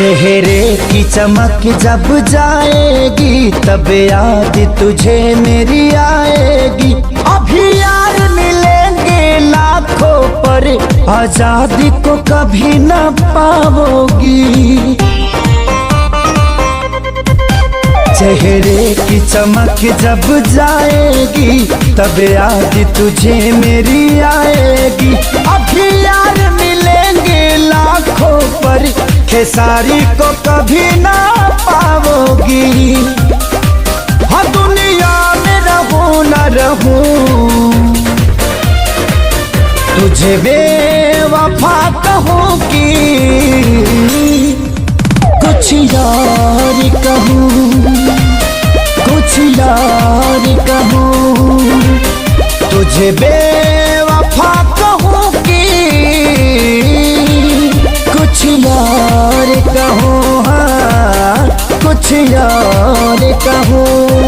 चेहरे की चमक जब जाएगी तब याद तुझे मेरी आएगी। अभी यार मिलेंगे लाखों पर आजादी को कभी न पाओगी। चेहरे की चमक जब जाएगी तब याद तुझे मेरी आएगी। अभी यार मिलेंगे लाखों पर खेसारी को कभी ना पाओगी। हाँ दुनिया में रहूं न रहूं तुझे बेवफा कहूँ कि कुछ यार कहूँ, कुछ यार कहूँ तुझे बेवफा कहूँ कि कुछ यार कहूँ, हाँ कुछ यार कहूँ।